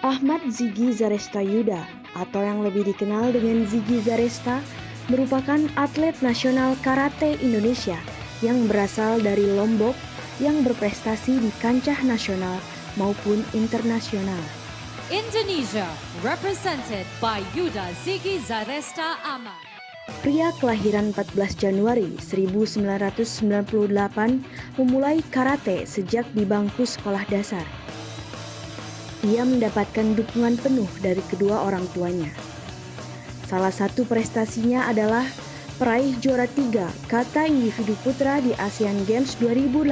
Ahmad Ziggy Zaresta Yuda atau yang lebih dikenal dengan Ziggy Zaresta merupakan atlet nasional karate Indonesia yang berasal dari Lombok yang berprestasi di kancah nasional maupun internasional. Indonesia represented by Yuda Ziggy Zaresta Ahmad. Pria kelahiran 14 Januari 1998 memulai karate sejak di bangku sekolah dasar. Ia mendapatkan dukungan penuh dari kedua orang tuanya. Salah satu prestasinya adalah peraih juara 3 kata individu putra di Asian Games 2018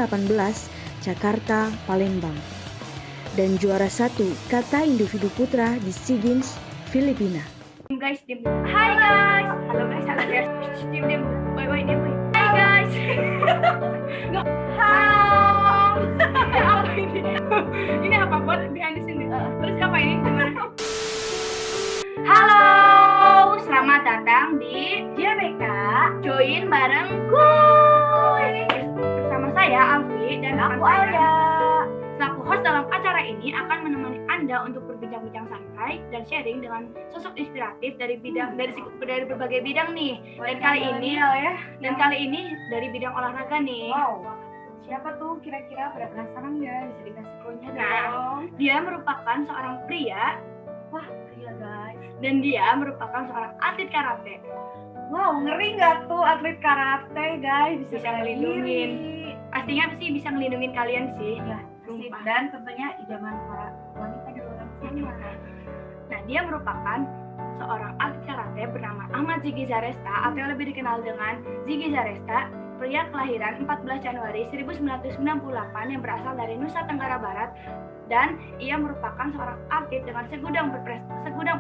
Jakarta, Palembang. Dan juara 1 kata individu putra di SEA Games, Filipina. Guys, diem. Hai guys. Halo guys, halo guys. Diem. Bye diem. Hai guys. Halo. Apa ini? Ini apa buat behind the scene? Terus apa ini? Gimana? Halo, selamat datang di JBK. Join bareng kuy. Bersama saya Alfi dan aku Alia. Selaku host dalam acara ini akan menemani Anda untuk berbincang-bincang santai dan sharing dengan sosok inspiratif dari berbagai bidang nih. Dan kali ini dari bidang olahraga nih. Wow. Siapa tuh kira-kira, pada penasaran nggak? Bisa dikasih konya dong. Dia merupakan seorang pria. Wah, pria guys. Dan dia merupakan seorang atlet karate. Wow, ngeri nggak tuh atlet karate guys? Bisa ngelindungin. Pastinya sih bisa ngelindungin kalian sih. Ya, Sumpah. dan tentunya idaman para wanita di luar sana. Nah, dia merupakan seorang atlet karate bernama Ahmad Ziggy Zaresta atau yang lebih dikenal dengan Ziggy Zaresta, pria kelahiran 14 Januari 1998 yang berasal dari Nusa Tenggara Barat, dan ia merupakan seorang atlet dengan segudang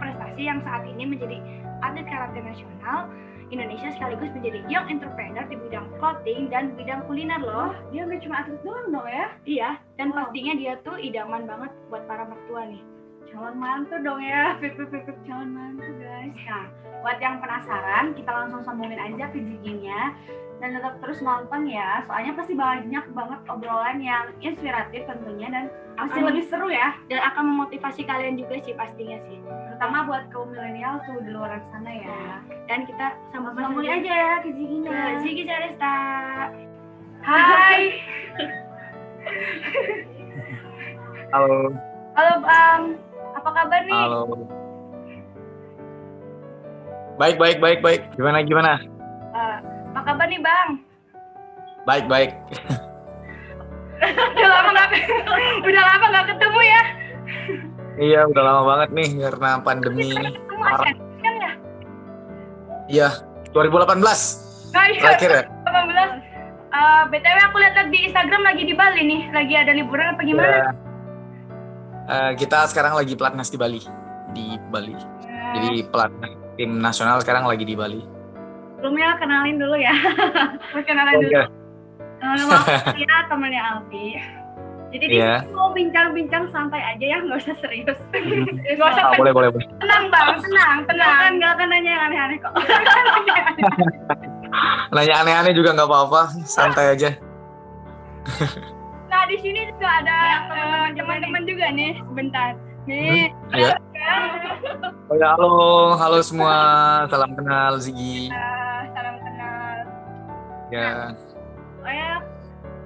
prestasi yang saat ini menjadi atlet karate nasional Indonesia sekaligus menjadi young entrepreneur di bidang clothing dan bidang kuliner loh. Dia nggak cuma atlet doang dong ya? Iya, dan pastinya dia tuh idaman banget buat para mertua nih. Calon mantu dong ya, pip calon mantu guys. Nah, buat yang penasaran, kita langsung sambungin aja ke Ziggy-nya dan tetap terus nonton ya, soalnya pasti banyak banget obrolan yang inspiratif tentunya dan pasti lebih seru ya, dan akan memotivasi kalian juga sih pastinya sih, terutama buat kaum milenial tuh di luar sana ya. Dan kita sambungin aja ya ke Ziggy-nya. Ziggy Zaresta. Hai. Halo. Halo Bang, apa kabar nih? Halo. Baik. Gimana? Apa kabar nih Bang? Baik. Udah lama nggak ketemu ya? Iya, udah lama banget nih karena pandemi. Kamu Asian kan ya? Iya, 2018. Terakhir ya? 18. BTW aku lihat di Instagram lagi di Bali nih, lagi ada liburan apa gimana? Ya. Kita sekarang lagi pelatnas di Bali. Jadi pelatnas tim nasional sekarang lagi di Bali. Sebelumnya kenalin dulu ya. Perkenalan dulu. Nama aku ya, temannya Alfi. Jadi di sini mau bincang-bincang santai aja ya, nggak usah serius. Nggak usah. Boleh. Tenang Bang, tenang. Nggak akan nanya yang aneh-aneh kok. Nanya aneh-aneh juga nggak apa-apa, santai aja. Nah di sini juga ada teman-teman juga nih, sebentar. Nih. Ya. Oh ya, halo semua, salam kenal Ziggy. Salam kenal. Ya.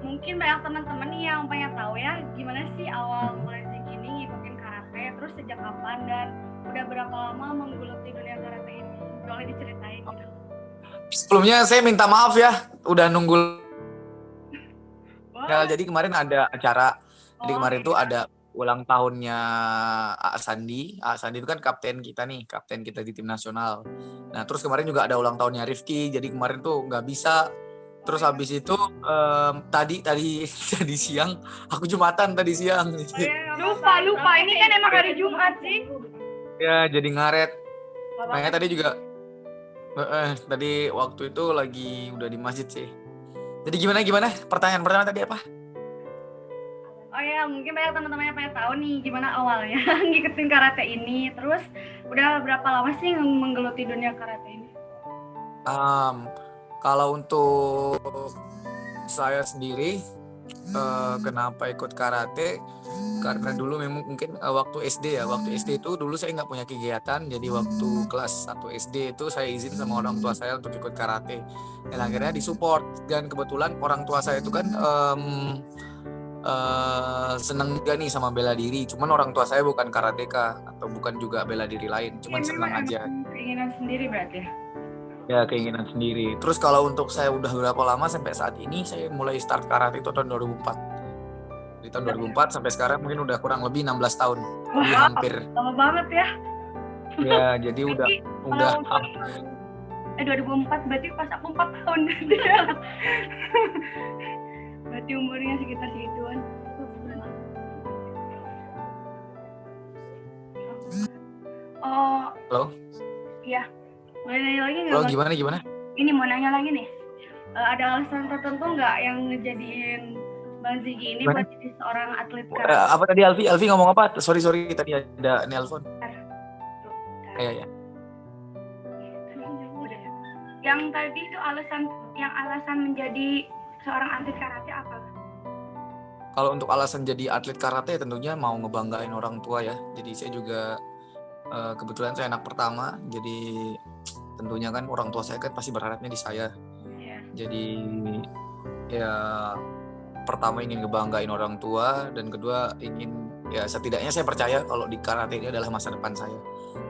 Mungkin banyak teman-teman nih yang pengen tahu ya, gimana sih awal mulai Ziggy ini ngikutin karate, terus sejak kapan dan udah berapa lama menggeluti dunia karate ini? Boleh diceritain gitu. Sebelumnya saya minta maaf ya, udah nunggu. Ya, jadi kemarin ada acara. Jadi kemarin tuh ada ulang tahunnya A Sandi. A Sandi itu kan kapten kita di tim nasional. Nah, terus kemarin juga ada ulang tahunnya Rifki. Jadi kemarin tuh nggak bisa. Terus habis itu tadi siang, aku Jumatan tadi siang. Lupa. Ini kan emang hari Jumat sih. Ya, jadi ngaret. Makanya tadi juga tadi waktu itu lagi udah di masjid sih. Jadi gimana? Pertanyaan pertama tadi apa? Oh ya, mungkin banyak teman-teman yang pengen tahu nih gimana awalnya ngikutin karate ini. Terus udah berapa lama sih menggeluti dunia karate ini? Kalau untuk saya sendiri kenapa ikut karate? Karena dulu memang mungkin waktu SD ya. Waktu SD itu dulu saya nggak punya kegiatan. Jadi waktu kelas 1 SD itu saya izin sama orang tua saya untuk ikut karate. Dan akhirnya disupport. Dan kebetulan orang tua saya itu kan seneng juga nih sama bela diri. Cuman orang tua saya bukan karateka atau bukan juga bela diri lain. Cuman senang aja. Keinginan sendiri berarti ya? Ya, keinginan sendiri. Terus kalau untuk saya udah berapa lama sampai saat ini, saya mulai start karate itu tahun 2004. Di tahun 2004 sampai sekarang mungkin udah kurang lebih 16 tahun. Jadi hampir. Lama banget ya. Ya, jadi udah 2004 berarti pas aku 4 tahun. Berarti umurnya sekitar segituan. Oh, Halo? iya. Boleh nanya lagi nggak? Halo, Bang? gimana? Ini mau nanya lagi nih. Ada alasan tertentu nggak yang ngejadiin Bang Ziggy ini Gimana? buat jadi seorang atlet karate? Apa tadi Alfi ngomong apa? Sorry tadi ada nelpon. Ya. Yang tadi itu alasan menjadi seorang atlet karate apa? Kalau untuk alasan jadi atlet karate tentunya mau ngebanggain orang tua ya. Jadi saya juga kebetulan saya anak pertama, jadi tentunya kan orang tua saya kan pasti berharapnya di saya. Iya. Jadi ya pertama ingin ngebanggain orang tua, dan kedua ingin ya setidaknya saya percaya kalau di karate ini adalah masa depan saya.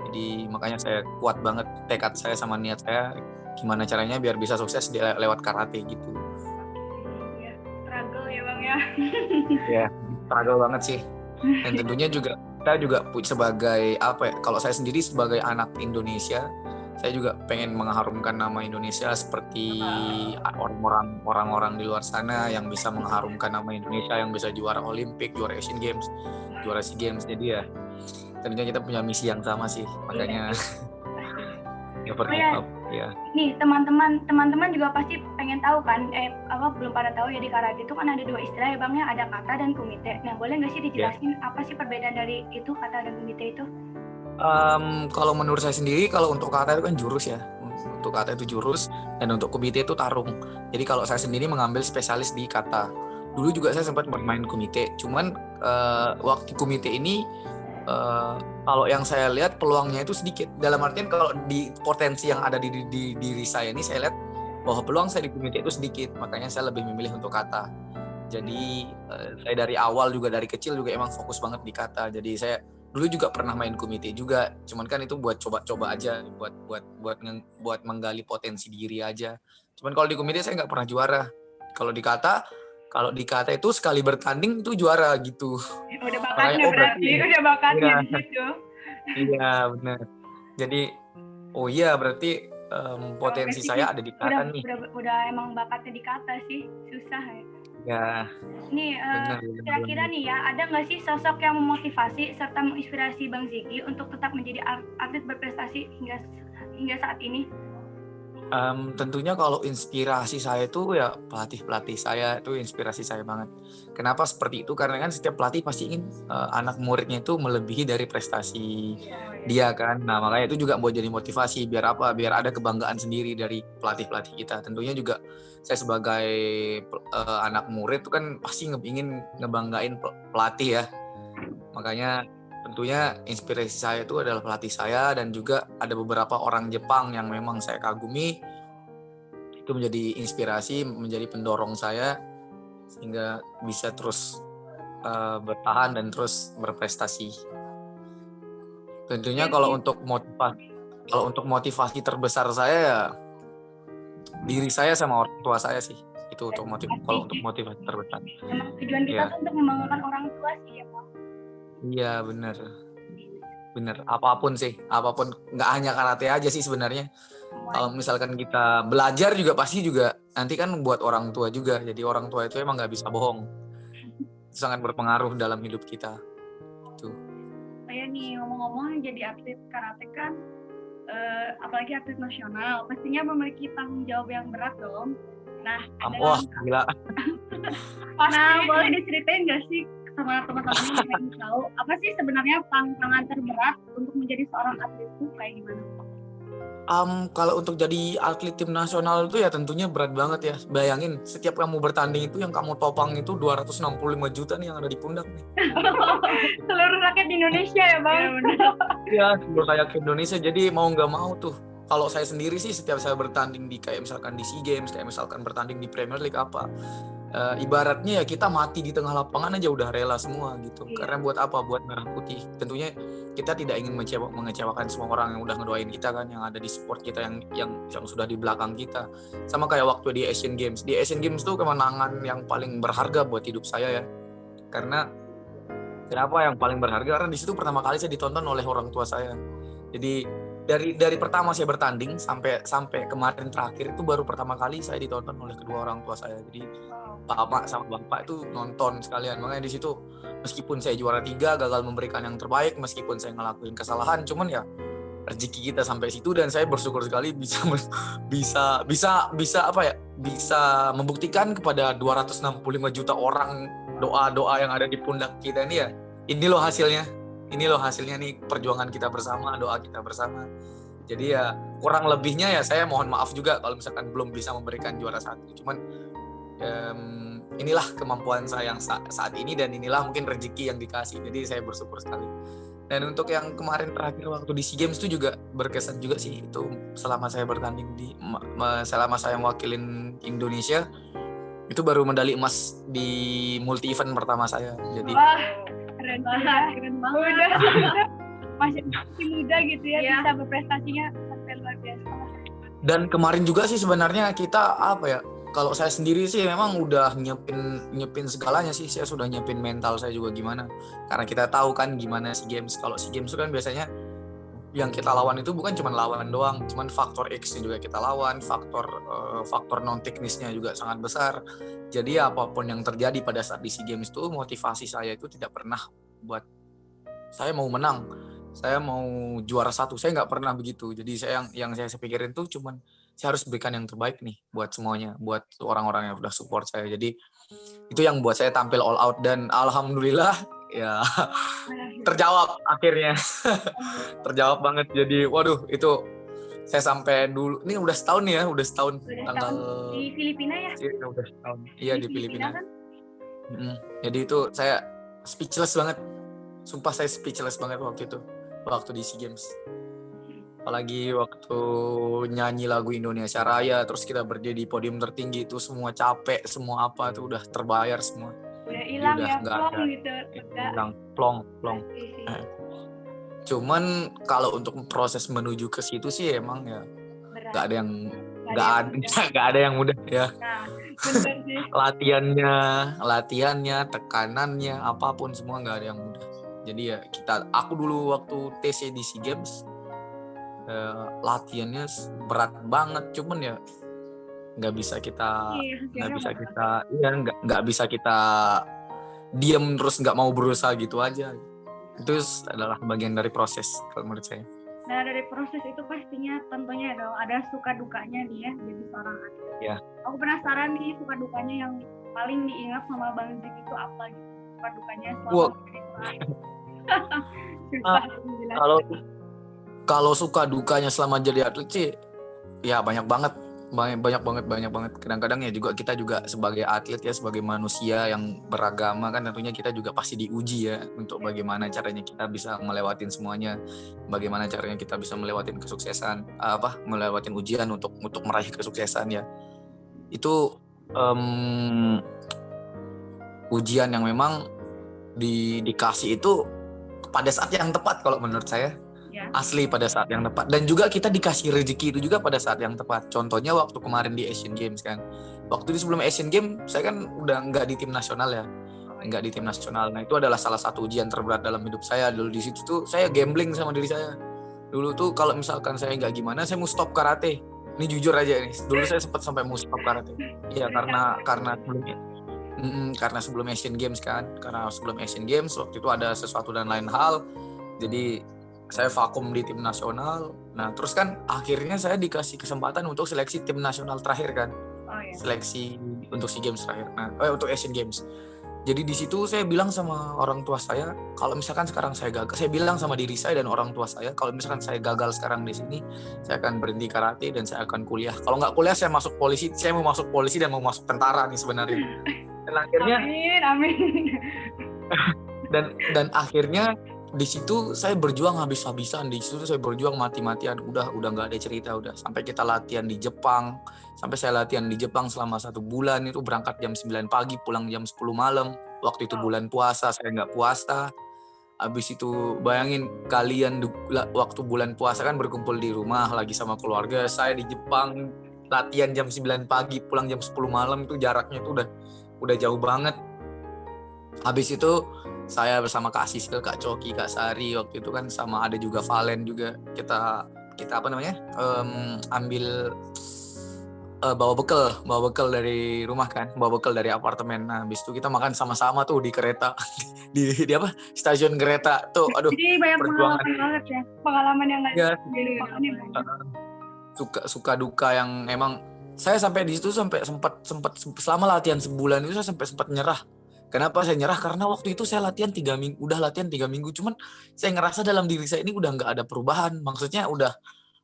Jadi makanya saya kuat banget tekad saya sama niat saya gimana caranya biar bisa sukses lewat karate gitu. Iya, struggle ya Bang ya. Ya, struggle banget sih. Dan tentunya juga kita juga sebagai apa ya, kalau saya sendiri sebagai anak Indonesia, saya juga pengen mengharumkan nama Indonesia seperti orang-orang di luar sana yang bisa mengharumkan nama Indonesia, yang bisa juara Olimpik, juara Asian Games, juara SEA Games. Jadi ya tentunya kita punya misi yang sama sih, makanya ya. Nih teman-teman juga pasti pengen tahu kan, belum pada tahu ya di karate itu kan ada 2 istilah ya Bang ya, ada kata dan kumite. Nah boleh nggak sih dijelasin apa sih perbedaan dari itu kata dan kumite itu? Kalau menurut saya sendiri, kalau untuk kata itu kan jurus ya. Untuk kata itu jurus, dan untuk kumite itu tarung. Jadi kalau saya sendiri mengambil spesialis di kata. Dulu juga saya sempat bermain kumite. Cuman waktu kumite ini kalau yang saya lihat peluangnya itu sedikit. Dalam artian kalau di potensi yang ada di diri saya ini, saya lihat bahwa peluang saya di kumite itu sedikit. Makanya saya lebih memilih untuk kata. Jadi saya dari awal juga, dari kecil juga emang fokus banget di kata. Jadi saya dulu juga pernah main kumite juga, cuman kan itu buat coba-coba aja, buat menggali potensi diri aja. Cuman kalau di kumite saya nggak pernah juara. Kalau di kata itu sekali bertanding itu juara gitu. Udah bakatnya berarti, udah bakatnya di situ. Iya benar. Jadi berarti potensi saya ada di kata nih. Udah emang bakatnya di kata sih, susah ya. Ya. Nih, kira-kira nih ya, ada nggak sih sosok yang memotivasi serta menginspirasi Bang Ziggy untuk tetap menjadi atlet berprestasi hingga saat ini? Tentunya kalau inspirasi saya itu ya pelatih saya itu inspirasi saya banget. Kenapa seperti itu? Karena kan setiap pelatih pasti ingin anak muridnya itu melebihi dari prestasi dia kan. Nah makanya itu juga buat jadi motivasi, biar apa? Biar ada kebanggaan sendiri dari pelatih kita. Tentunya juga saya sebagai anak murid itu kan pasti ingin ngebanggain pelatih ya. Makanya tentunya inspirasi saya itu adalah pelatih saya, dan juga ada beberapa orang Jepang yang memang saya kagumi. Itu menjadi inspirasi, menjadi pendorong saya sehingga bisa terus bertahan dan terus berprestasi. Tentunya kalau untuk motivasi terbesar saya ya diri saya sama orang tua saya sih. Itu untuk kalau untuk motivasi terbesar. Memang tujuan kita tuh untuk membanggakan orang tua sih ya Pak. Iya benar, apapun nggak hanya karate aja sih sebenarnya. Kalau misalkan kita belajar juga pasti juga nanti kan buat orang tua juga. Jadi orang tua itu emang nggak bisa bohong, itu sangat berpengaruh dalam hidup kita. Itu. Saya nih ngomong-ngomong jadi atlet karate kan, apalagi atlet nasional, pastinya memiliki tanggung jawab yang berat dong. Nah, gila. Nah, boleh diceritain nggak sih sama teman-teman yang pengen tahu apa sih sebenarnya tantangan terberat untuk menjadi seorang atlet itu kayak gimana? Kalau untuk jadi atlet tim nasional itu ya tentunya berat banget ya. Bayangin setiap kamu bertanding itu yang kamu topang itu 265 juta nih yang ada di pundak nih. Seluruh rakyat di Indonesia ya bang. Ya, seluruh rakyat Indonesia. Jadi mau nggak mau tuh. Kalau saya sendiri sih setiap saya bertanding di kayak misalkan di SEA Games, kayak misalkan bertanding di Premier League apa, ibaratnya ya kita mati di tengah lapangan aja udah rela semua gitu. Karena buat apa? Buat merah putih. Tentunya kita tidak ingin mengecewakan semua orang yang udah ngedoain kita kan, yang ada di support kita, yang sudah di belakang kita. Sama kayak waktu di Asian Games. Di Asian Games tuh kemenangan yang paling berharga buat hidup saya ya. Karena kenapa yang paling berharga? Karena di situ pertama kali saya ditonton oleh orang tua saya. Jadi dari pertama saya bertanding sampai kemarin terakhir itu baru pertama kali saya ditonton oleh kedua orang tua saya. Jadi bapak sama bapak itu nonton sekalian. Makanya di situ meskipun saya juara 3 gagal memberikan yang terbaik, meskipun saya ngelakuin kesalahan, cuman ya rezeki kita sampai situ dan saya bersyukur sekali bisa apa ya? Bisa membuktikan kepada 265 juta orang doa-doa yang ada di pundak kita ini ya. Ini loh hasilnya nih perjuangan kita bersama, doa kita bersama. Jadi ya kurang lebihnya ya saya mohon maaf juga kalau misalkan belum bisa memberikan juara 1. Cuman inilah kemampuan saya yang saat ini dan inilah mungkin rezeki yang dikasih. Jadi saya bersyukur sekali. Dan untuk yang kemarin terakhir waktu di SEA Games itu juga berkesan juga sih. Itu selama saya bertanding selama saya mewakilin Indonesia, itu baru medali emas di multi event pertama saya. Jadi Keren banget. Masih muda gitu ya, bisa berprestasinya sampai luar biasa. Dan kemarin juga sih sebenarnya kita apa ya? Kalau saya sendiri sih memang udah nyiapin segalanya sih. Saya sudah nyiapin mental saya juga gimana. Karena kita tahu kan gimana SEA Games. Kalau SEA Games itu kan biasanya yang kita lawan itu bukan cuma lawan doang, cuman faktor X-nya juga kita lawan, faktor non teknisnya juga sangat besar. Jadi apapun yang terjadi pada saat di SEA Games itu, motivasi saya itu tidak pernah buat saya mau menang, saya mau juara 1, saya nggak pernah begitu. Jadi yang saya pikirin tuh cuman saya harus berikan yang terbaik nih buat semuanya, buat orang-orang yang udah support saya. Jadi itu yang buat saya tampil all out dan alhamdulillah ya terjawab akhirnya. Terjawab banget. Jadi waduh itu saya sampai dulu ini udah setahun nih ya, udah setahun tanggal di Filipina ya? Udah setahun. Iya di Filipina. Kan? Jadi itu saya speechless banget. Sumpah saya speechless banget waktu itu. Waktu di SEA Games. Apalagi waktu nyanyi lagu Indonesia Raya, terus kita berdiri di podium tertinggi itu semua capek, semua apa itu udah terbayar semua. Udah hilang ya, plong gitu. Hilang, plong. Cuman kalau untuk proses menuju ke situ sih emang ya nggak ada yang mudah ya. Nah, bener sih. Latihannya, tekanannya, apapun semua nggak ada yang mudah. Jadi ya aku dulu waktu TC di SEA Games latihannya berat banget, cuman ya nggak bisa kita diam terus nggak mau berusaha gitu aja. Itu adalah bagian dari proses kalau menurut saya. Nah dari proses itu pastinya tentunya dong ada suka dukanya nih ya jadi seorang atlet. Ya. Aku penasaran nih suka dukanya yang paling diingat sama Bang Zik itu apa gitu? Suka dukanya selama jadi kalau suka dukanya selama jadi atlet sih ya banyak banget. Kadang-kadang ya juga kita juga sebagai atlet ya, sebagai manusia yang beragama kan tentunya kita juga pasti diuji ya untuk bagaimana caranya kita bisa melewatin semuanya, bagaimana caranya kita bisa melewatin kesuksesan, melewatin ujian untuk meraih kesuksesan ya. Itu ujian yang memang dikasih itu pada saat yang tepat kalau menurut saya. Asli pada saat yang tepat, dan juga kita dikasih rezeki itu juga pada saat yang tepat. Contohnya waktu kemarin di Asian Games kan, waktu itu sebelum Asian Games saya kan udah nggak di tim nasional ya, nggak di tim nasional. Nah itu adalah salah satu ujian terberat dalam hidup saya dulu. Di situ tuh saya gambling sama diri saya dulu tuh, kalau misalkan saya nggak gimana saya mau stop karate. Ini jujur aja nih, dulu saya sempat sampai mau stop karate. Iya karena sebelum Asian Games kan, karena sebelum Asian Games waktu itu ada sesuatu dan lain hal, jadi saya vakum di tim nasional. Nah terus kan akhirnya saya dikasih kesempatan untuk seleksi tim nasional terakhir kan. Seleksi untuk SEA Games terakhir. Nah untuk Asian Games. Jadi di situ saya bilang sama orang tua saya, kalau misalkan sekarang saya gagal, saya bilang sama diri saya dan orang tua saya, kalau misalkan saya gagal sekarang di sini, saya akan berhenti karate dan saya akan kuliah. Kalau nggak kuliah, saya masuk polisi, saya mau masuk polisi dan mau masuk tentara nih sebenarnya. Dan akhirnya, Amin. dan akhirnya di situ saya berjuang habis-habisan, di situ saya berjuang mati-matian, udah nggak ada cerita, udah sampai kita latihan di Jepang, sampai saya latihan di Jepang selama 1 bulan, itu berangkat jam 9 pagi, pulang jam 10 malam, waktu itu bulan puasa, saya nggak puasa. Habis itu bayangin kalian waktu bulan puasa kan berkumpul di rumah lagi sama keluarga, saya di Jepang latihan jam 9 pagi, pulang jam 10 malam, itu jaraknya itu udah jauh banget. Habis itu saya bersama Kak Sisil, Kak Coki, Kak Sari waktu itu kan, sama ada juga Valen juga, kita apa namanya, ambil bawa bekal dari rumah kan, bawa bekal dari apartemen. Nah habis itu kita makan sama-sama tuh di kereta di apa, stasiun kereta tuh, aduh, Jadi banyak perjuangan. pengalaman banget ya, pengalaman yang nggak Ya, dilupakan ya banyak. suka duka yang emang saya sampai di situ sampai sempat selama latihan sebulan itu saya sempat nyerah. Kenapa saya nyerah? Karena waktu itu saya latihan 3 minggu, udah latihan 3 minggu, cuman saya ngerasa dalam diri saya ini udah nggak ada perubahan. Maksudnya udah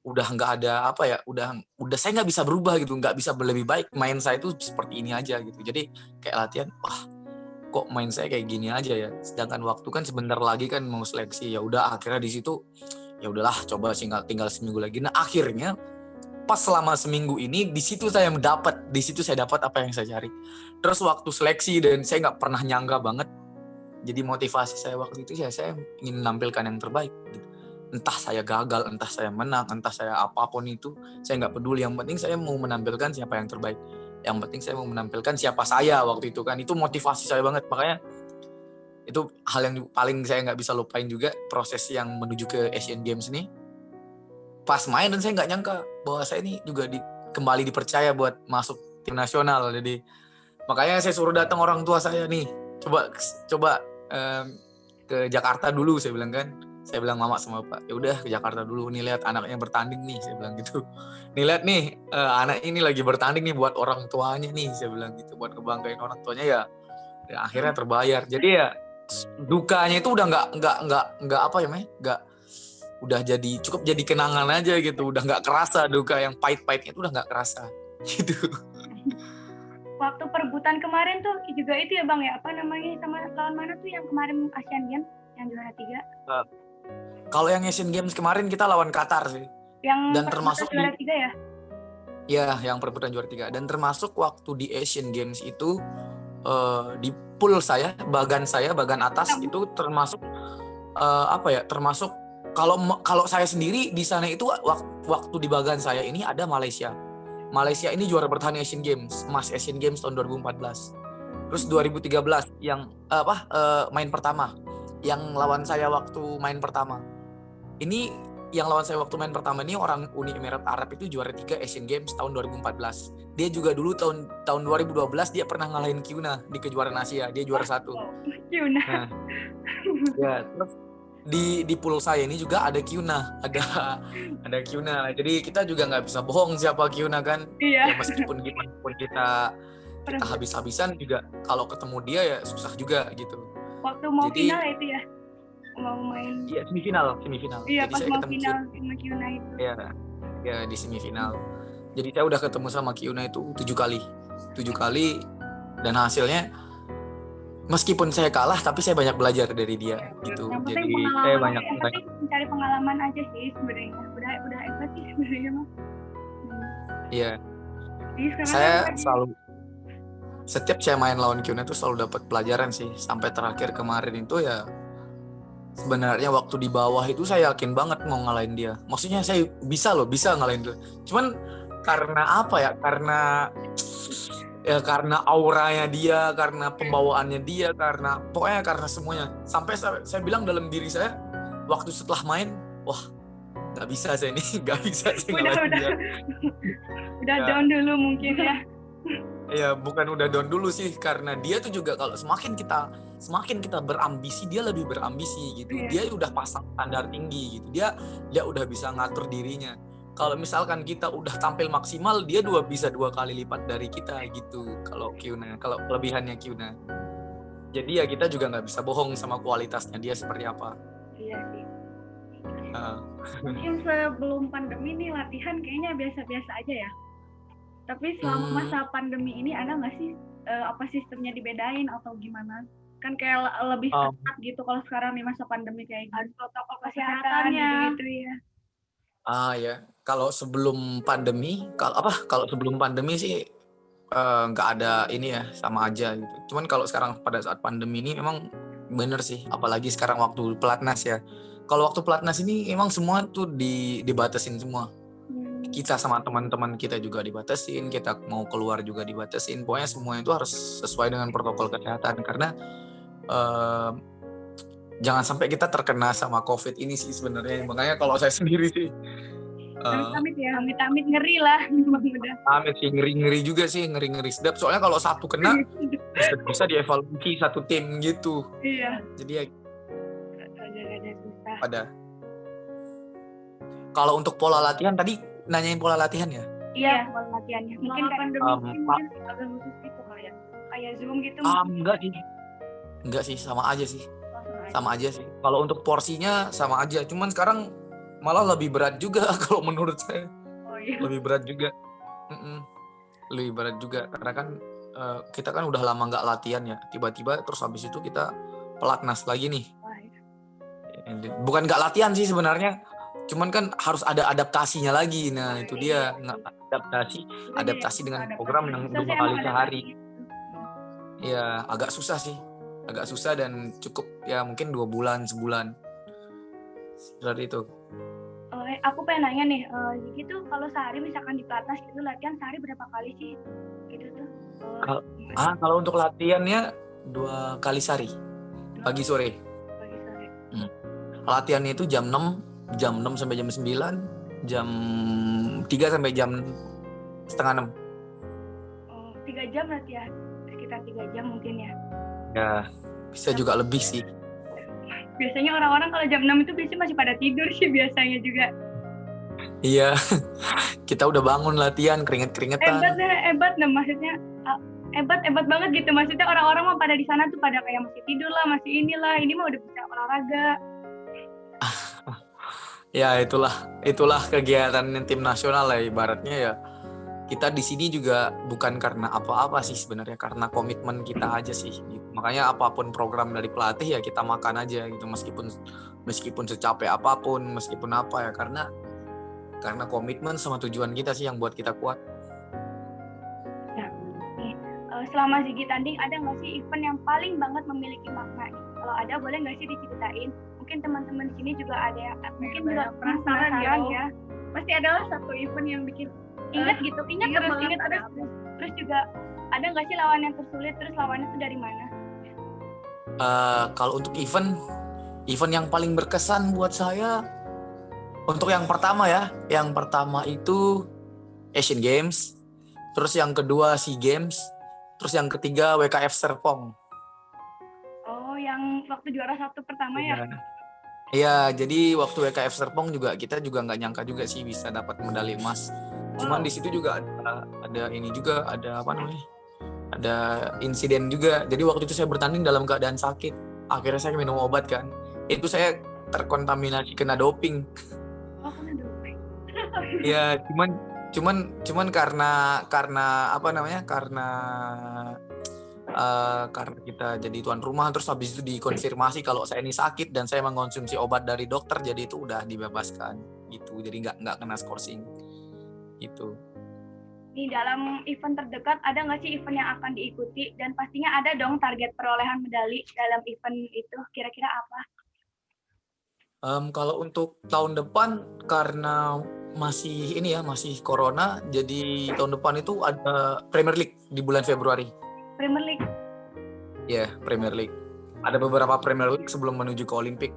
nggak ada apa ya, udah saya nggak bisa berubah gitu, nggak bisa lebih baik. Main saya itu seperti ini aja gitu. Jadi kayak latihan, wah kok main saya kayak gini aja ya. Sedangkan waktu kan sebentar lagi kan mau seleksi. Ya udah akhirnya di situ ya udahlah, coba tinggal seminggu lagi. Nah akhirnya pas selama seminggu ini di situ saya dapat apa yang saya cari. Terus waktu seleksi dan saya nggak pernah nyangka banget. Jadi motivasi saya waktu itu ya saya ingin menampilkan yang terbaik. Gitu. Entah saya gagal, entah saya menang, entah saya apapun itu, saya nggak peduli. Yang penting saya mau menampilkan siapa yang terbaik. Yang penting saya mau menampilkan siapa saya waktu itu kan. Itu motivasi saya banget. Makanya itu hal yang paling saya nggak bisa lupain juga, proses yang menuju ke Asian Games ini. Pas main dan saya nggak nyangka bahwa saya ini juga kembali dipercaya buat masuk tim nasional. Jadi makanya saya suruh datang orang tua saya nih, coba ke Jakarta dulu, saya bilang kan. Saya bilang mama sama bapak, ya udah ke Jakarta dulu nih, lihat anaknya bertanding nih, saya bilang gitu. Nih lihat nih anak ini lagi bertanding nih buat orang tuanya nih, saya bilang gitu, buat ngebanggain orang tuanya ya akhirnya terbayar. Jadi ya dukanya itu udah nggak apa ya, nggak, udah cukup jadi kenangan aja gitu, udah nggak kerasa duka yang pahit-pahitnya itu udah nggak kerasa gitu. Waktu perebutan kemarin tuh juga itu ya Bang ya, apa namanya, sama lawan mana tuh yang kemarin Asian Games yang juara 3? Kalau yang Asian Games kemarin kita lawan Qatar sih. Yang dan termasuk juara 3 ya? Ya, yang perebutan juara 3. Dan termasuk waktu di Asian Games itu di pool saya, bagan atas itu termasuk termasuk kalau saya sendiri di sana itu waktu di bagan saya ini ada Malaysia. Malaysia ini juara bertahan Asian Games, emas Asian Games tahun 2014. Terus 2013 yang main pertama, yang lawan saya waktu main pertama. Ini yang lawan saya waktu main pertama ini orang Uni Emirat Arab, itu juara 3 Asian Games tahun 2014. Dia juga dulu tahun 2012 dia pernah ngalahin Kyuna di kejuaraan Asia, dia juara 1. Kyuna. Nah, ya, terus di pulau saya ini juga ada Kyuna, ada Kyuna. Jadi kita juga nggak bisa bohong siapa Kyuna kan. Iya. Ya, meskipun gimana pun kita habis-habisan juga, kalau ketemu dia ya susah juga gitu. Waktu mau final itu ya, mau main. Iya, semifinal. Iya, jadi pas saya mau ketemu final sama Kyuna itu. Ya di semifinal. Jadi saya udah ketemu sama Kyuna itu 7 kali dan hasilnya meskipun saya kalah, tapi saya banyak belajar dari dia gitu. Yang Jadi pengalaman, saya banyak mencari pengalaman aja sih sebenarnya. Udah hebat sih sebenarnya mah. Iya. Jadi Saya selalu, setiap saya main lawan Kyuna itu selalu dapat pelajaran sih. Sampai terakhir kemarin itu ya, sebenarnya waktu di bawah itu saya yakin banget mau ngalahin dia. Maksudnya saya bisa ngalahin dia. Cuman karena apa ya? Karena auranya dia, karena pembawaannya dia, pokoknya karena semuanya. Sampai saya bilang dalam diri saya waktu setelah main, wah nggak bisa saya ini, nggak bisa saya ngalahin dia. Udah down dulu mungkin ya. Ya bukan udah down dulu sih, karena dia tuh juga kalau semakin kita berambisi, dia lebih berambisi gitu. Dia udah pasang standar tinggi gitu. Dia udah bisa ngatur dirinya. Kalau misalkan kita udah tampil maksimal, dia bisa 2 kali lipat dari kita gitu. Kalau kelebihannya Kyuna. Jadi ya kita juga nggak bisa bohong sama kualitasnya dia seperti apa. Iya sih. Heeh. Mungkin sebelum pandemi nih latihan kayaknya biasa-biasa aja ya. Tapi selama masa pandemi ini ada nggak sih apa sistemnya dibedain atau gimana? Kan kayak lebih ketat gitu kalau sekarang di masa pandemi kayak gitu. Protokol kesehatannya gitu ya. Ya, kalau sebelum pandemi, kalau sebelum pandemi sih nggak ada ini ya, sama aja gitu. Cuman kalau sekarang pada saat pandemi ini memang bener sih, apalagi sekarang waktu pelatnas ya. Kalau waktu pelatnas ini emang semua tuh dibatasin semua. Kita sama teman-teman kita juga dibatasin, kita mau keluar juga dibatasin. Pokoknya semua itu harus sesuai dengan protokol kesehatan karena jangan sampai kita terkena sama COVID ini sih sebenarnya. Makanya kalau saya sendiri sih Amit-amit ya, amit-amit ngeri lah. amit sih, ngeri-ngeri juga sih, ngeri-ngeri sedap. Soalnya kalau satu kena bisa dievaluasi satu tim gitu. Iya. Jadi ya Ada susah. pada. Kalau untuk pola latihan tadi nanyain pola latihan ya? Iya, pola latihannya. Mungkin pandemi mungkin agak khusus gitu kayak Zoom gitu. Enggak sih, sama aja sih. Sama aja sih. Kalau untuk porsinya sama aja. Cuman sekarang malah lebih berat juga kalau menurut saya. Oh iya. Lebih berat juga. Lebih berat juga karena kan kita kan udah lama nggak latihan ya. Tiba-tiba terus habis itu kita pelatnas lagi nih. Bukan nggak latihan sih sebenarnya. Cuman kan harus ada adaptasinya lagi. Nah, itu dia adaptasi dengan program yang 2 kali sehari. Ya, agak susah sih. Agak susah dan cukup ya mungkin 2 bulan, sebulan. Seperti itu. Aku pengen nanya nih, Ziggy tuh kalau sehari misalkan di pelatnas gitu latihan sehari berapa kali sih? Gitu tuh. Kalau untuk latihannya 2 kali sehari. Pagi sore. Pagi sore. Latihannya itu jam 6 sampai jam 9, jam 3 sampai jam setengah 6. 3 jam berarti ya? Sekitar 3 jam mungkin ya? Ya, bisa juga lebih sih. Biasanya orang-orang kalau jam 6 itu biasanya masih pada tidur sih biasanya juga. Iya, kita udah bangun latihan, keringet-keringetan. Hebat nah maksudnya hebat banget gitu. Maksudnya orang-orang mah pada di sana tuh pada kayak masih tidur lah, masih inilah. Ini mah udah bisa olahraga. Ya itulah kegiatan tim nasional lah ibaratnya ya. Kita di sini juga bukan karena apa-apa sih sebenarnya, karena komitmen kita aja sih gitu. Makanya apapun program dari pelatih ya kita makan aja gitu, meskipun secapek apapun, meskipun apa ya, karena komitmen sama tujuan kita sih yang buat kita kuat. Nah, nih, selama Ziggy tanding ada nggak sih event yang paling banget memiliki makna nih? Kalau ada boleh nggak sih diceritain? Mungkin teman-teman di sini juga ada yang mungkin juga penasaran ya. Pasti adalah satu event yang bikin ingat gitu, ingat terus juga ada nggak sih lawan yang tersulit, terus lawannya itu dari mana? Kalau untuk event yang paling berkesan buat saya, untuk yang pertama itu Asian Games, terus yang kedua SEA Games, terus yang ketiga WKF Serpong. Oh, yang waktu juara 1 pertama ya? Iya, jadi waktu WKF Serpong kita juga nggak nyangka juga sih bisa dapat medali emas. Cuman di situ juga ada ini juga, ada apa namanya? Ada insiden juga. Jadi waktu itu saya bertanding dalam keadaan sakit. Akhirnya saya minum obat kan. Itu saya terkontaminasi kena doping. Oh, kena doping. Ya, cuman karena apa namanya? Karena kita jadi tuan rumah, terus habis itu dikonfirmasi kalau saya ini sakit dan saya mengkonsumsi obat dari dokter, jadi itu udah dibebaskan gitu. Jadi nggak kena skorsing gitu. Di dalam event terdekat ada nggak sih event yang akan diikuti, dan pastinya ada dong target perolehan medali dalam event itu kira-kira apa? Kalau untuk tahun depan karena masih corona, jadi tahun depan itu ada Premier League di bulan Februari. Premier League. Ya, Premier League. Ada beberapa Premier League sebelum menuju ke Olimpik.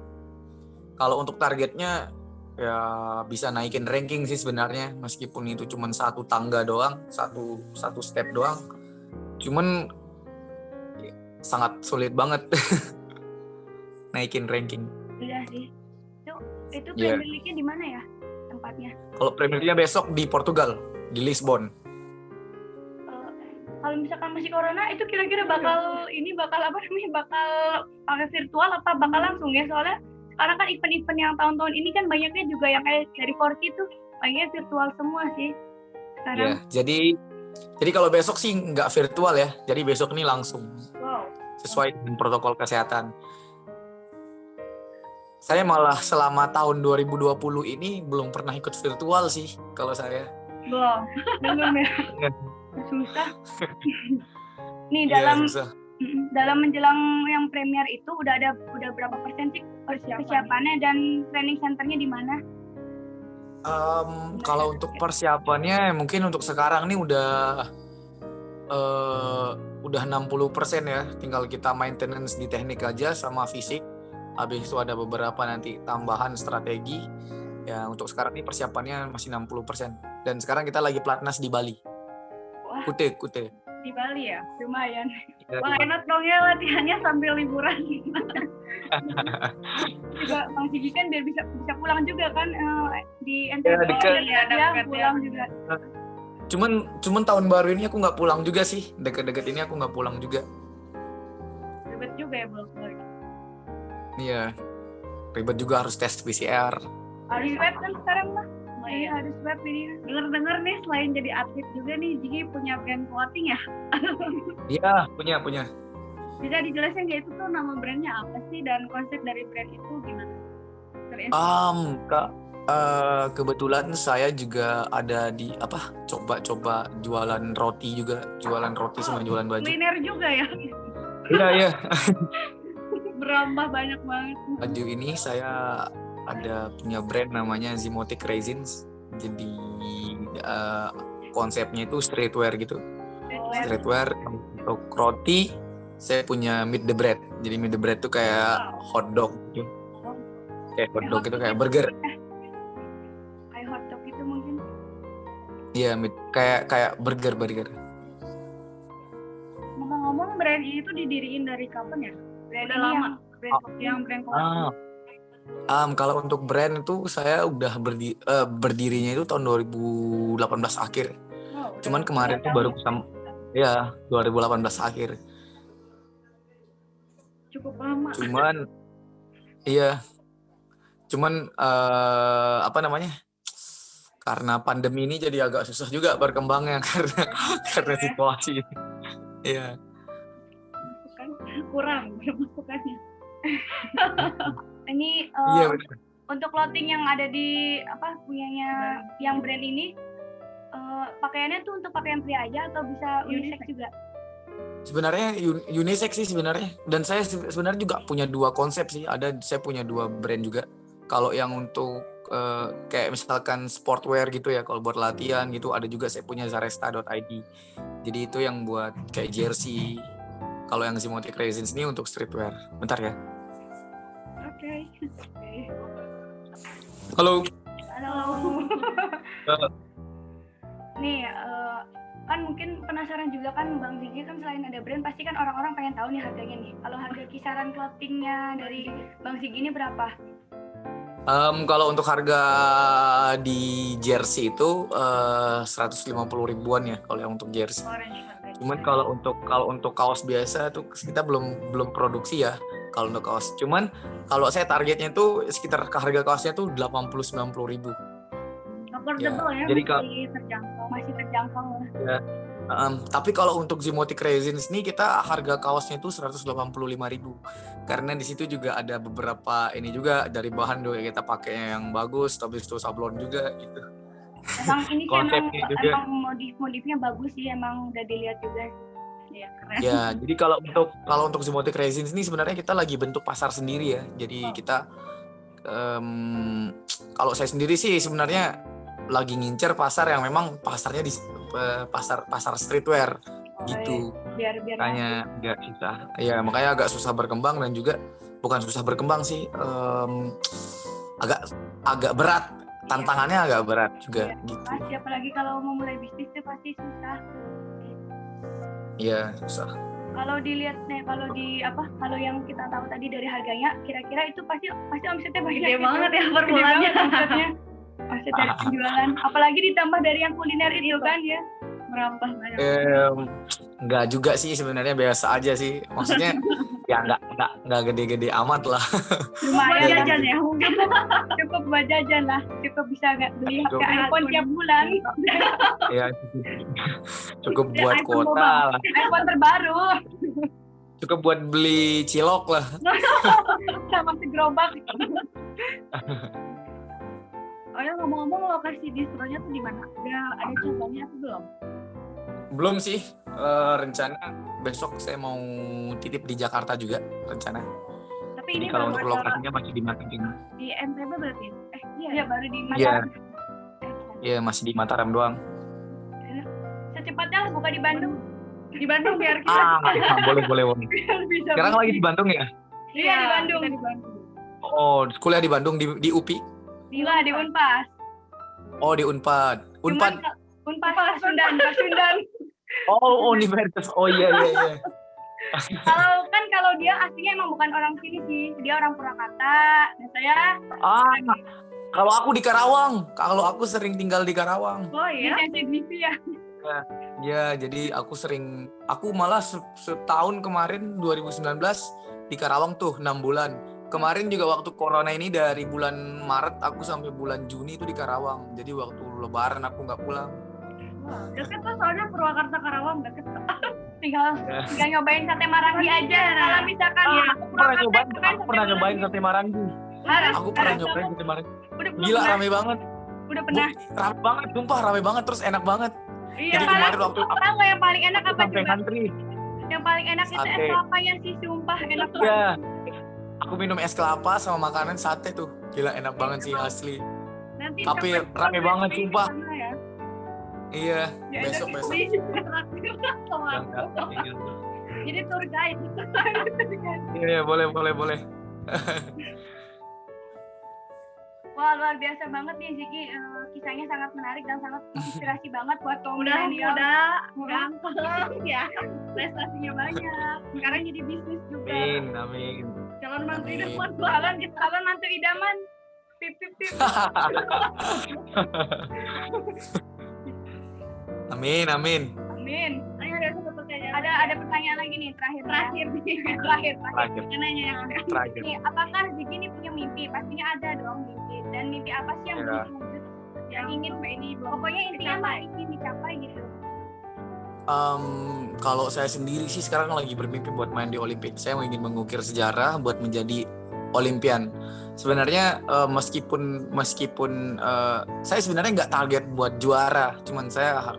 Kalau untuk targetnya ya bisa naikin ranking sih sebenarnya, meskipun itu cuma satu tangga doang, satu step doang. Cuman sangat sulit banget naikin ranking. Iya sih. Itu Premier League-nya di mana ya tempatnya? Kalau Premier League-nya besok di Portugal, di Lisbon. kalau misalkan masih corona itu kira-kira bakal apa namanya, bakal pakai virtual apa bakal langsung ya, soalnya sekarang kan event-event yang tahun-tahun ini kan banyaknya juga yang kayak dari Forky tuh banyaknya virtual semua sih sekarang. Ya, jadi kalau besok sih nggak virtual ya, jadi besok ini langsung Wow. sesuai dengan protokol kesehatan. Saya malah selama tahun 2020 ini belum pernah ikut virtual sih kalau saya. Belum ya. Iya. Susah. Nih Iya, dalam susah. dalam menjelang yang premier itu udah berapa persen sih persiapannya dan training centernya di mana? Kalau untuk persiapannya mungkin untuk sekarang nih udah 60% ya, tinggal kita maintenance di teknik aja sama fisik. Habis itu ada beberapa nanti tambahan strategi. Ya untuk sekarang ini persiapannya masih 60%. Dan sekarang kita lagi pelatnas di Bali. Wah. Kute. Di Bali ya, lumayan. Ya, Wah, enak dong ya latihannya sambil liburan. Juga Bang Sigi kan biar bisa pulang juga kan di NTB. Ya, dekat. Ya, pulang juga. Cuman tahun baru ini aku nggak pulang juga sih. Deket-deket ini aku nggak pulang juga. Ribet juga ya belum. Iya. Ribet juga harus tes PCR. Harus swab kan sekarang mah. Iya, harus swab ini. Dengar nih selain jadi atlet juga nih, Jigi punya brand clothing ya? Iya, punya. Bisa dijelasin nggak itu tuh nama brandnya apa sih dan konsep dari brand itu gimana? Kak, kebetulan saya juga ada di coba jualan roti juga, sama jualan baju. Kuliner juga ya? Iya. Berambah banyak banget. Baju ini saya ada punya brand namanya Zymotic Resins. Jadi konsepnya itu streetwear gitu. Streetwear untuk roti saya punya Meet the Bread. Jadi Meet the Bread itu kayak hotdog gitu. Kayak hotdog itu kayak burger. Kayak hotdog itu mungkin. Iya, kayak burger. Ngomong-ngomong brand ini tuh didiriin dari kapan ya? Brand Udah ini lama. yang brand clothing. Kalau untuk brand itu saya udah berdirinya itu tahun 2018 akhir. Oh, Cuman kemarin tuh baru ya 2018 akhir. Cukup lama. Cuman karena pandemi ini jadi agak susah juga berkembangnya karena situasi. Iya. Kurang masukannya. Ini Iya benar. untuk clothing yang ada di punyanya yang brand ini pakaiannya tuh untuk pakaian pria aja atau bisa unisex juga? Sebenarnya unisex sih sebenarnya. Dan saya sebenarnya juga punya dua konsep sih. Saya punya dua brand juga. Kalau yang untuk kayak misalkan sportwear gitu ya, kalau buat latihan gitu ada juga saya punya zaresta.id. Jadi itu yang buat kayak jersey. Kalau yang Zymotic Resins ini untuk streetwear. Bentar ya. Oke. Halo. Nih, kan mungkin penasaran juga kan Bang Ziggy kan selain ada brand pasti kan orang-orang pengen tahu nih harganya nih. Kalau harga kisaran clothingnya dari Bang Ziggy ini berapa? Kalau untuk harga di jersey itu 150 ribuan ya kalau yang untuk jersey. Cuman kalau untuk kaos biasa tuh kita belum produksi ya kalau untuk kaos. Cuman kalau saya targetnya itu sekitar harga kaosnya tuh 80-90 ribu. Affordable ya, jadi masih terjangkau lah. Tapi kalau untuk Zymotic Resins ini kita harga kaosnya itu 185 ribu. Karena di situ juga ada beberapa ini juga dari bahan juga kita pakai yang bagus, tapi itu sablon juga gitu. Emang ini sih emang modifnya bagus sih, emang udah dilihat juga. Ya, keren. Ya, jadi kalau untuk Zymotic Resins ini sebenarnya kita lagi bentuk pasar sendiri ya. Jadi kita kalau saya sendiri sih sebenarnya lagi ngincer pasar yang memang pasarnya di pasar streetwear gitu. Biar makanya agak susah. Ya, makanya agak susah berkembang dan juga bukan susah berkembang sih, agak berat. Tantangannya agak berat juga gitu. Pasti apalagi kalau mau mulai bisnis itu pasti susah. Iya, susah. Kalau dilihat nih, kalau yang kita tahu tadi dari harganya, kira-kira itu pasti omsetnya banyak. Gede banget ya per bulannya. Omset dari penjualan, apalagi ditambah dari yang kuliner itu kan ya, merambah banyak. Nggak juga sih sebenarnya, biasa aja sih. Maksudnya ya nggak gede-gede amat lah. Cuma Iya, jajan gitu. ya, cukup buat jajan lah, cukup bisa nggak beli HP Cukup. iPhone tiap bulan, Ya cukup buat iPhone kuota boba. lah. iPhone terbaru Cukup buat beli cilok lah. sama segerobak. Oh ya, ngomong-ngomong lokasi distronya tuh di mana? Udah ada cabangnya atau belum? Belum sih, rencana besok saya mau titip di Jakarta juga rencana. Tapi Jadi ini kalau baru untuk ada lokasinya masih di Mataram. di NTB berarti? Iya. Iya, baru di Iya, Mataram. iya masih di Mataram doang. Secepatnya lah buka di Bandung. Di Bandung biar kita Boleh. biar bisa. Sekarang lagi di Bandung ya? Iya, di Bandung. kita di Bandung. Oh, kuliah di Bandung di UPI? Enggak, di Unpas. Oh, di Unpad. Cuman Unpas Pasundan. Oh, Universitas. Oh iya. Kalau dia aslinya emang bukan orang sini sih. Dia orang Purwakarta. Dan saya Kalau aku di Karawang. Kalau aku sering tinggal di Karawang. Oh di iya? CCTV ya. Ya, jadi aku malah setahun kemarin 2019 di Karawang tuh 6 bulan. Kemarin juga waktu corona ini dari bulan Maret aku sampai bulan Juni itu di Karawang. Jadi waktu Lebaran aku nggak pulang. Wah, deket tuh soalnya Purwakarta Karawang deket. Tinggal nyobain sate Marangi aja. Kalau misalkan ya, Aku pernah nyobain sate Marangi. Aku pernah nyobain sate Marangi. Udah Gila, rame banget. Udah pernah. Rame banget, sumpah rame banget, terus enak banget. Iya, Jadi kemarin waktu tahu nggak yang paling enak apa sampai juga? ngantri. Yang paling enak itu es Sate. kelapanya sih, sumpah enak banget. Iya. Aku minum es kelapa sama makanan sate tuh. Gila, enak banget sih asli. Nanti Tapi coba- rame banget, coba sumpah. di sana ya. Iya, Ya, besok. Sama Enggak, aku. iya. Jadi tour guide. Iya, boleh. Wah, luar biasa banget nih Ziki. Kisahnya sangat menarik dan sangat inspirasi banget buat kaum milenial. Ganteng ya. Prestasinya banyak. Sekarang jadi bisnis juga. Amin. Calon mantu Amin. idaman. Calon mantu idaman. Pip. Amin. Amin. Ada pertanyaan lagi nih terakhir. Terakhir. Nanya yang ada. Terakhir. Nih, apakah Ziki ini punya mimpi? Pastinya ada dong mimpi. Dan mimpi apa sih yang Ya. belum terwujud? Yang ingin ini pokoknya intinya mah ingin dicapai gitu. Kalau saya sendiri sih sekarang lagi bermimpi buat main di Olimpik. Saya ingin mengukir sejarah buat menjadi Olimpian. Sebenarnya meskipun saya sebenarnya nggak target buat juara, cuman saya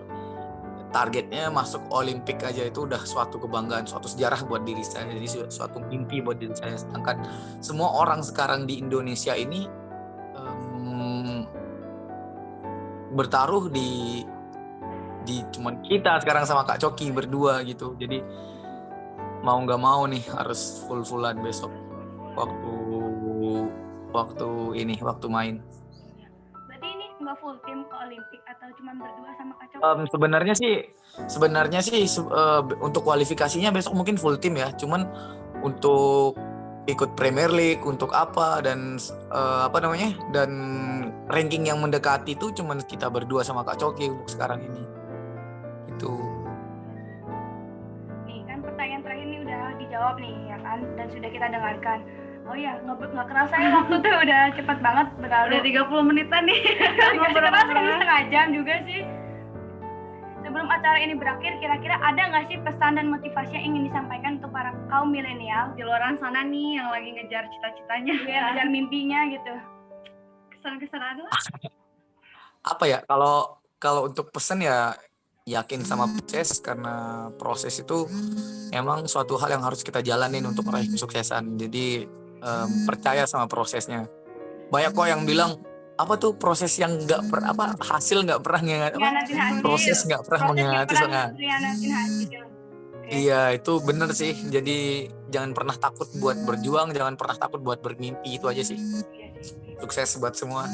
targetnya masuk Olimpik aja itu udah suatu kebanggaan, suatu sejarah buat diri saya. Jadi suatu mimpi buat diri saya. Sedangkan semua orang sekarang di Indonesia ini bertaruh di cuman kita sekarang sama Kak Coki berdua gitu. Jadi mau nggak mau nih harus full-fullan besok waktu main. Berarti ini nggak full tim ke Olimpik atau cuma berdua sama Kak Cok? Sebenarnya sih untuk kualifikasinya besok mungkin full tim ya. Cuman untuk ikut Premier League untuk apa dan dan ranking yang mendekati itu cuman kita berdua sama Kak Coki untuk sekarang ini. Itu. Nih kan pertanyaan terakhir ini udah dijawab nih ya kan, dan sudah kita dengarkan. Oh ya, nggak kerasa ya waktu tuh udah cepat banget berlalu. Udah 30 menitan nih. Ngobrol-ngobrol setengah jam juga sih. Sebelum acara ini berakhir, kira-kira ada nggak sih pesan dan motivasi yang ingin disampaikan untuk para kaum milenial Di luar sana nih yang lagi ngejar cita-citanya. yang ngejar mimpinya gitu? Kesan-kesan ada lah. Apa ya, kalau untuk pesan ya yakin sama proses, karena proses itu emang suatu hal yang harus kita jalanin untuk meraih kesuksesan. Jadi percaya sama prosesnya. Banyak kok yang bilang apa tuh proses yang hasil nggak pernah Ngianatin hasil. proses nggak pernah mengkhianati soalnya. Ngianatin hasil. Iya, itu bener sih. Jadi jangan pernah takut buat berjuang, jangan pernah takut buat bermimpi, itu aja sih. Sukses buat semua.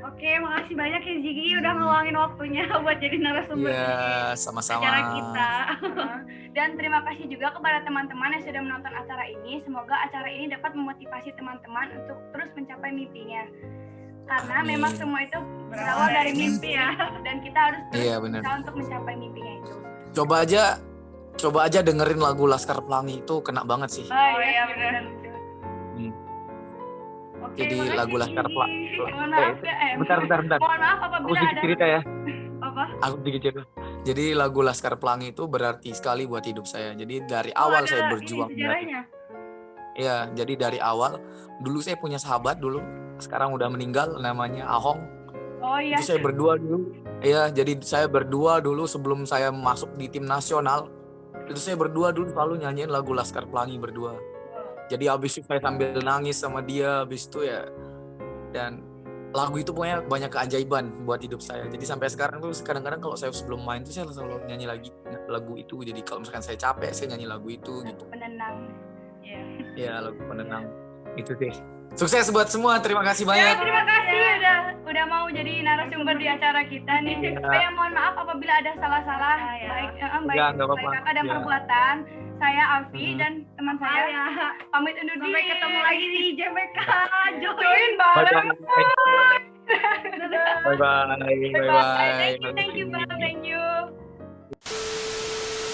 Oke, makasih banyak ya Ziggy udah ngeluangin waktunya buat jadi narasumber Iya, di sama-sama. acara kita. Dan terima kasih juga kepada teman-teman yang sudah menonton acara ini. Semoga acara ini dapat memotivasi teman-teman untuk terus mencapai mimpinya. Karena Amin. memang semua itu berawal dari mimpi ya. Dan kita harus terus Iya, benar. berusaha untuk mencapai mimpinya itu. Coba aja Coba aja dengerin lagu Laskar Pelangi itu kena banget sih. Oh iya benar. Oke, Jadi makasih. lagu Laskar Pelangi. Mohon maaf ya, Bentar. mohon maaf Aku apabila sedikit ada cerita ya. apa? Aku sedikit cerita. Jadi lagu Laskar Pelangi itu berarti sekali buat hidup saya. Jadi dari Oh, awal ada saya ini berjuang. sejarahnya. Iya, jadi dari awal dulu saya punya sahabat dulu, sekarang udah meninggal namanya Ahong. Oh iya. Itu saya berdua dulu. Iya, jadi saya berdua dulu sebelum saya masuk di tim nasional. Itu saya berdua dulu selalu nyanyiin lagu Laskar Pelangi berdua. Jadi abis itu saya sambil nangis sama dia, abis itu ya. Dan lagu itu punya banyak keajaiban buat hidup saya. Jadi sampai sekarang tuh kadang-kadang kalau saya sebelum main tuh saya selalu nyanyi lagi lagu itu. Jadi kalau misalkan saya capek, saya nyanyi lagu itu gitu. Penenang. Iya. Ya, lagu penenang. Itu sih. Sukses buat semua. Terima kasih Ya, banyak. terima kasih udah mau jadi narasumber di acara kita nih. Saya mohon maaf apabila ada salah-salah baik Ya, nggak apa-apa. baik kata dan Ya. perbuatan. Saya Alfi dan teman saya pamit undur diri. Sampai ketemu lagi di JBK. Join bareng. Bye bye. Bye bye. Thank you, Bang. Thank you.